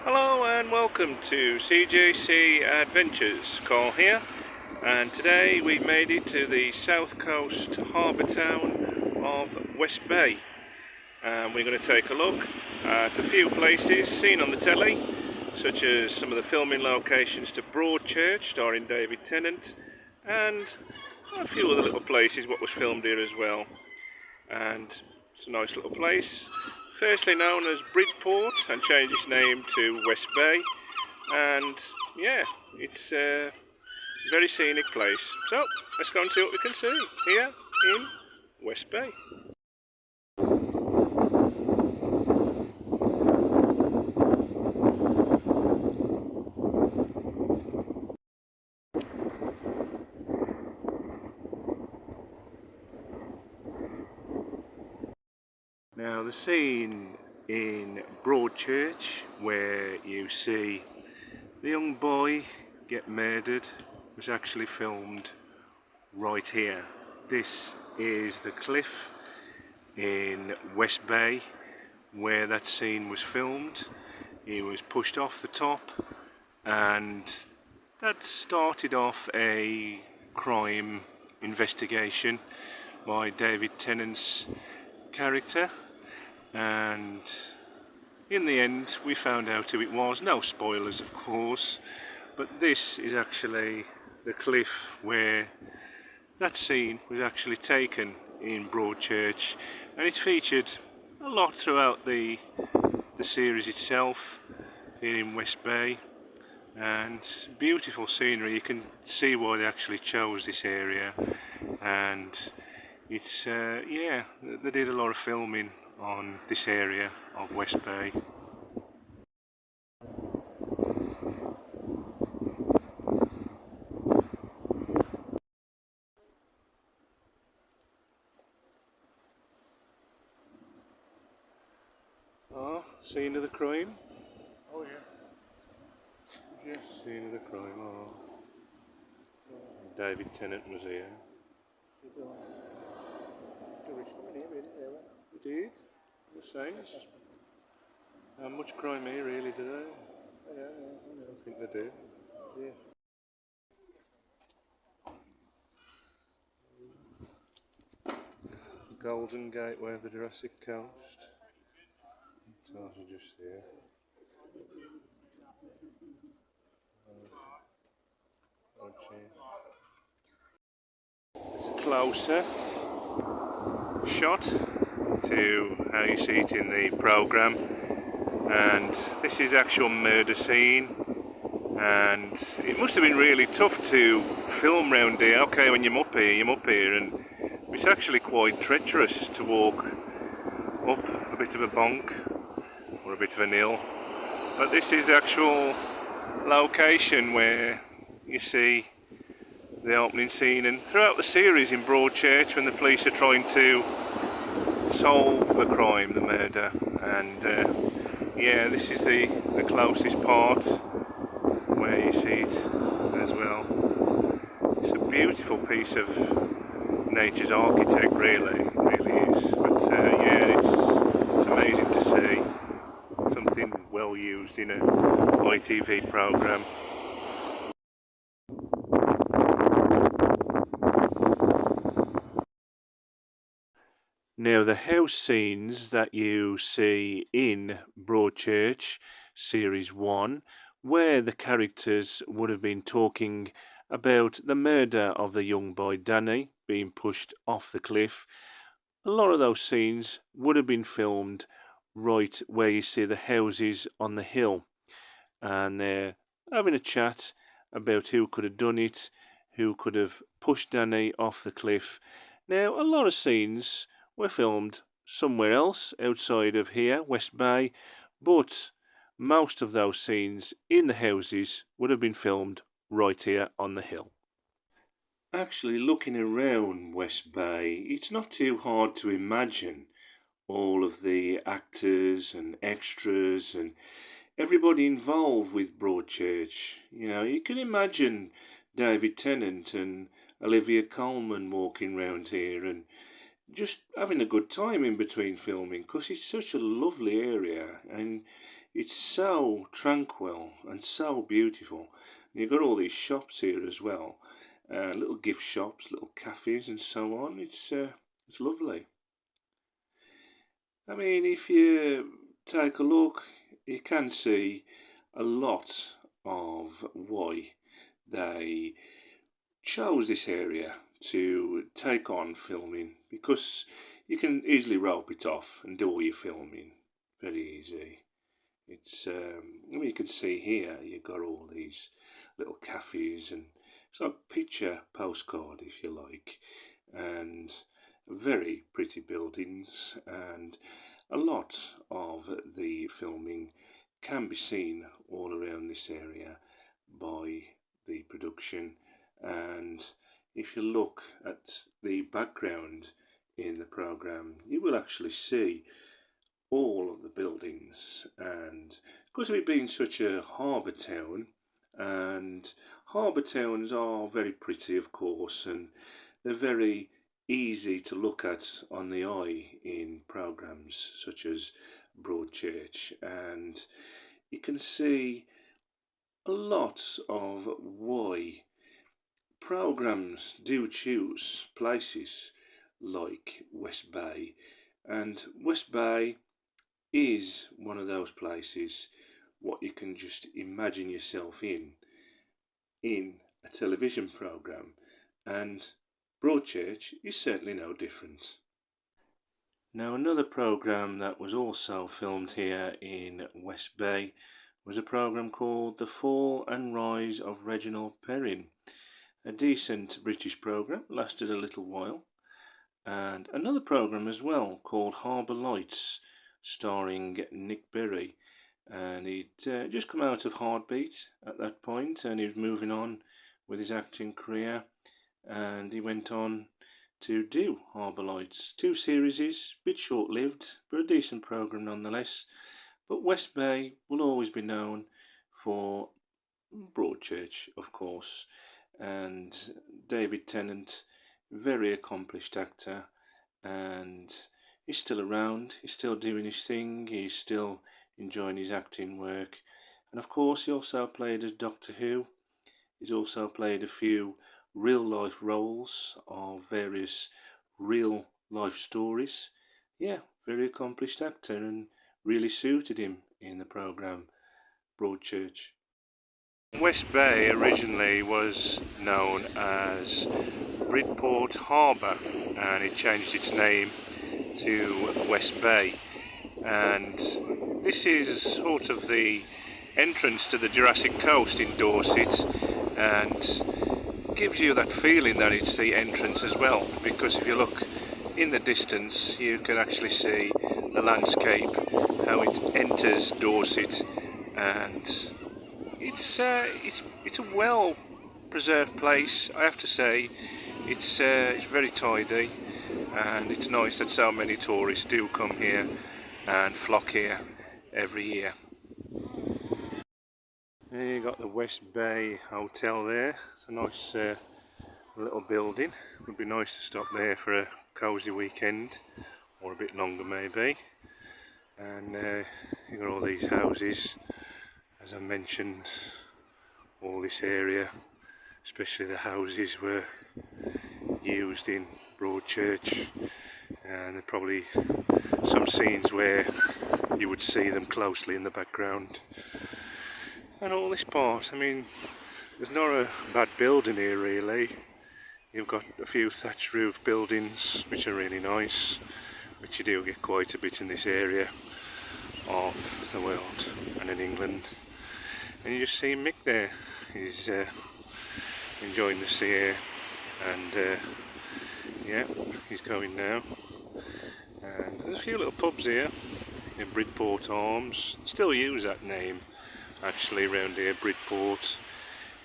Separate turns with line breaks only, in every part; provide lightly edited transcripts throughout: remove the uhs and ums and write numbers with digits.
Hello and welcome to CJC Adventures. Carl here, and today we made it to the south coast harbour town of West Bay, and we're going to take a look at a few places seen on the telly, such as some of the filming locations to Broadchurch starring David Tennant, and a few other little places what was filmed here as well. And it's a nice little place, firstly known as Bridport and changed its name to West Bay, and yeah, it's a very scenic place. So let's go and see what we can see here in West Bay. Now the scene in Broadchurch where you see the young boy get murdered was actually filmed right here. This is the cliff in West Bay where that scene was filmed. He was pushed off the top, and that started off a crime investigation by David Tennant's character, and in the end we found out who it was. No spoilers of course, but this is actually the cliff where that scene was actually taken in Broadchurch, and it's featured a lot throughout the series itself here in West Bay, and beautiful scenery. You can see why they actually chose this area, and it's yeah, they did a lot of filming on this area of West Bay. Scene of the crime?
Oh yeah.
Yeah, scene of the crime. Oh. David Tennant was here. He did? The saints? How much crime here really, do they?
Yeah,
I think they do.
yeah.
The Golden Gateway of the Jurassic Coast. Stars are just there. It's a closer shot to how you see it in the programme, and this is the actual murder scene, and it must have been really tough to film round here. Okay, when you're up here, and it's actually quite treacherous to walk up a bit of a bonk or a bit of an hill, but this is the actual location where you see the opening scene, and throughout the series in Broadchurch when the police are trying to solve the crime, the murder, and yeah, this is the closest part where you see it as well. It's a beautiful piece of nature's architect, really, it really is, but yeah, it's amazing to see something well used in a ITV programme. Now the house scenes that you see in Broadchurch Series 1, where the characters would have been talking about the murder of the young boy Danny being pushed off the cliff, a lot of those scenes would have been filmed right where you see the houses on the hill, and they're having a chat about who could have done it, who could have pushed Danny off the cliff. Now a lot of scenes were filmed somewhere else outside of here, West Bay, but most of those scenes in the houses would have been filmed right here on the hill. Actually, looking around West Bay, it's not too hard to imagine all of the actors and extras and everybody involved with Broadchurch. You know, you can imagine David Tennant and Olivia Coleman walking round here and just having a good time in between filming, because it's such a lovely area, and it's so tranquil and so beautiful. And you've got all these shops here as well, little gift shops, little cafes and so on. It's lovely. I mean, if you take a look, you can see a lot of why they chose this area to take on filming, because you can easily rope it off and do all your filming very easy. It's I mean, you can see here you've got all these little cafes, and it's like a picture postcard if you like, and very pretty buildings, and a lot of the filming can be seen all around this area by the production. And if you look at the background in the program, you will actually see all of the buildings. And because we've been such a harbour town, and harbour towns are very pretty, of course, and they're very easy to look at on the eye in programs such as Broadchurch, and you can see a lot of why programs do choose places like West Bay. And West Bay is one of those places what you can just imagine yourself in a television program, and Broadchurch is certainly no different. Now, another program that was also filmed here in West Bay was a program called The Fall and Rise of Reginald Perrin. A decent British program, lasted a little while. And another program as well called Harbour Lights, starring Nick Berry. And he'd just come out of Heartbeat at that point, and he was moving on with his acting career, and he went on to do Harbour Lights. 2 series, a bit short-lived, but a decent program nonetheless. But West Bay will always be known for Broadchurch, of course, and David Tennant, very accomplished actor, and he's still around, he's still doing his thing, he's still enjoying his acting work. And of course he also played as Doctor Who. He's also played a few real life roles of various real life stories. Yeah, very accomplished actor, and really suited him in the programme Broadchurch. West Bay originally was known as Bridport Harbour, and it changed its name to West Bay. And this is sort of the entrance to the Jurassic Coast in Dorset, and gives you that feeling that it's the entrance as well, because if you look in the distance you can actually see the landscape, how it enters Dorset, and it's a well preserved place, I have to say. It's very tidy, and it's nice that so many tourists do come here and flock here every year. There you got the West Bay Hotel there. It's a nice little building. It would be nice to stop there for a cosy weekend, or a bit longer maybe. And you've got all these houses, as I mentioned, all this area, especially the houses, were used in Broadchurch, and there are probably some scenes where you would see them closely in the background. And all this part, I mean, there's not a bad building here really. You've got a few thatch roof buildings which are really nice, which you do get quite a bit in this area of the world and in England. And you just see Mick there, he's enjoying the sea air, and yeah, he's going now. And there's a few little pubs here in Bridport Arms, still use that name actually around here, Bridport,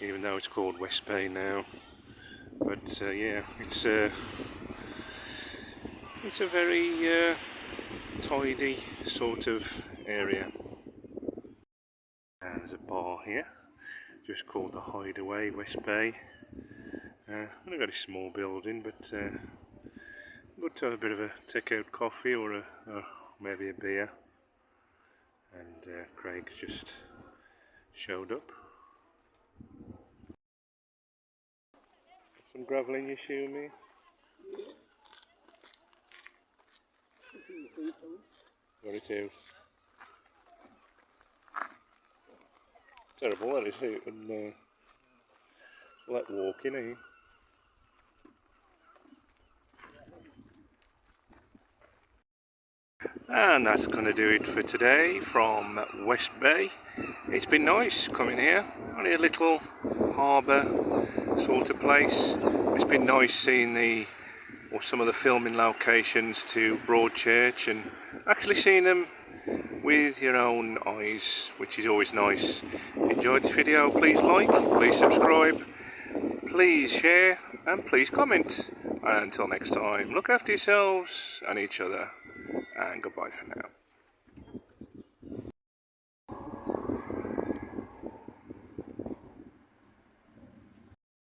even though it's called West Bay now. But yeah, it's a very tidy sort of area. And there's a bar here, just called the Hideaway, West Bay. Only got a small building, but good to have a bit of a take-out coffee, or maybe a beer. and Craig's just showed up. Some gravel in your shoe, mate? Got it out. Terrible that is out and like walking, eh? And that's going to do it for today from West Bay. It's been nice coming here, only a little harbour sort of place. It's been nice seeing some of the filming locations to Broadchurch and actually seeing them with your own eyes, which is always nice. Enjoyed this video, please like, please subscribe, please share and please comment. And until next time, look after yourselves and each other, and goodbye for now.